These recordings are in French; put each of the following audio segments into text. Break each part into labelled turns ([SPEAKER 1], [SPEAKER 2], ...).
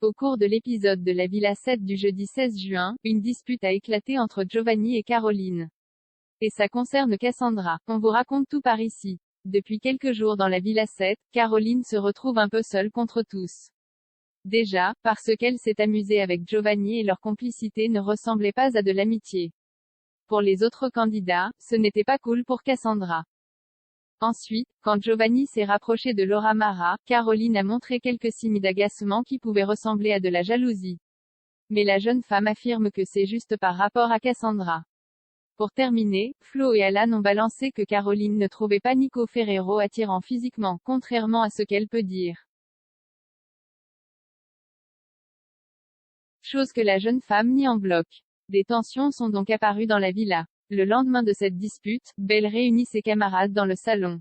[SPEAKER 1] Au cours de l'épisode de la Villa 7 du jeudi 16 juin, une dispute a éclaté entre Giovanni et Caroline. Et ça concerne Cassandra. On vous raconte tout par ici. Depuis quelques jours dans la Villa 7, Caroline se retrouve un peu seule contre tous. Déjà, parce qu'elle s'est amusée avec Giovanni et leur complicité ne ressemblait pas à de l'amitié. Pour les autres candidats, ce n'était pas cool pour Cassandra. Ensuite, quand Giovanni s'est rapproché de Laura Mara, Caroline a montré quelques signes d'agacement qui pouvaient ressembler à de la jalousie. Mais la jeune femme affirme que c'est juste par rapport à Cassandra. Pour terminer, Flo et Alan ont balancé que Caroline ne trouvait pas Nico Ferrero attirant physiquement, contrairement à ce qu'elle peut dire. Chose que la jeune femme nie en bloc. Des tensions sont donc apparues dans la villa. Le lendemain de cette dispute, Belle réunit ses camarades dans le salon.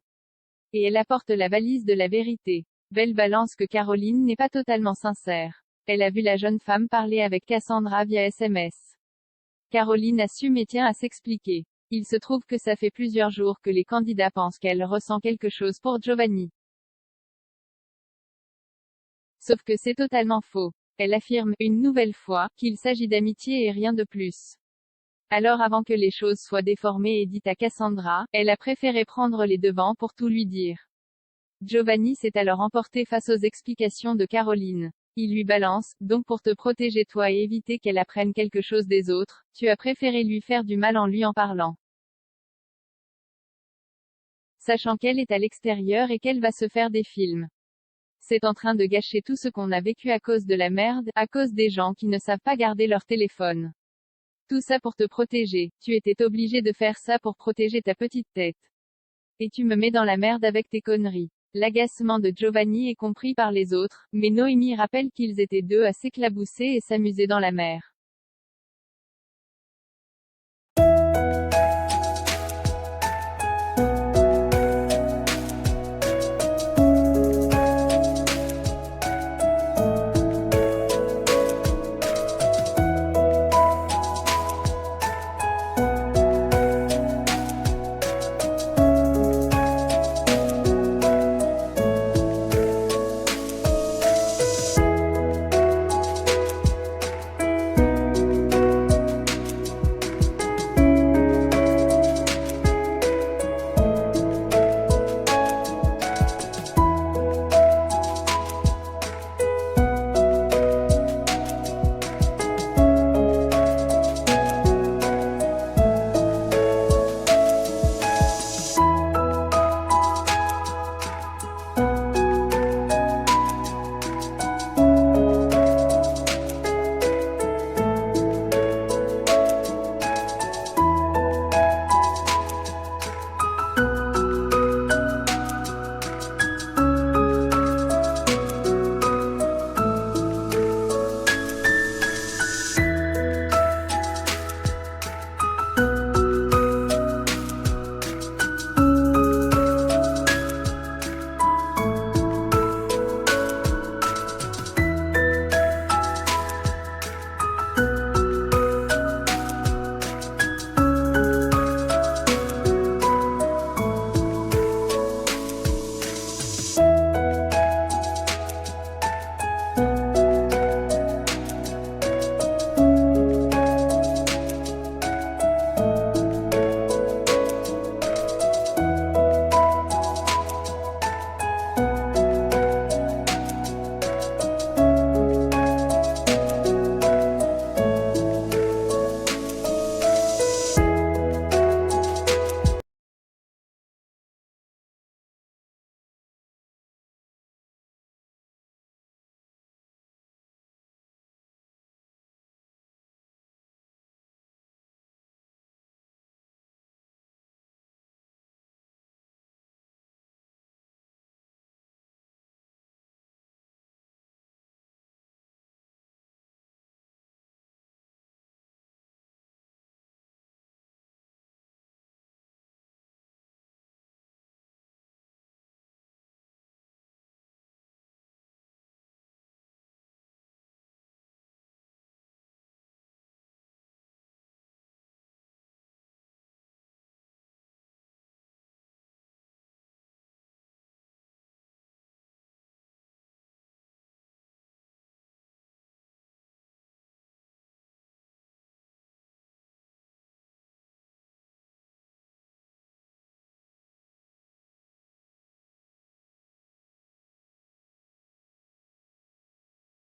[SPEAKER 1] Et elle apporte la valise de la vérité. Belle balance que Caroline n'est pas totalement sincère. Elle a vu la jeune femme parler avec Cassandra via SMS. Caroline assume et tient à s'expliquer. Il se trouve que ça fait plusieurs jours que les candidats pensent qu'elle ressent quelque chose pour Giovanni. Sauf que c'est totalement faux. Elle affirme, une nouvelle fois, qu'il s'agit d'amitié et rien de plus. Alors avant que les choses soient déformées et dites à Cassandra, elle a préféré prendre les devants pour tout lui dire. Giovanni s'est alors emporté face aux explications de Caroline. Il lui balance, donc pour te protéger toi et éviter qu'elle apprenne quelque chose des autres, tu as préféré lui faire du mal en lui en parlant. Sachant qu'elle est à l'extérieur et qu'elle va se faire des films. C'est en train de gâcher tout ce qu'on a vécu à cause de la merde, à cause des gens qui ne savent pas garder leur téléphone. Tout ça pour te protéger, tu étais obligé de faire ça pour protéger ta petite tête. Et tu me mets dans la merde avec tes conneries. L'agacement de Giovanni est compris par les autres, mais Noémie rappelle qu'ils étaient deux à s'éclabousser et s'amuser dans la mer.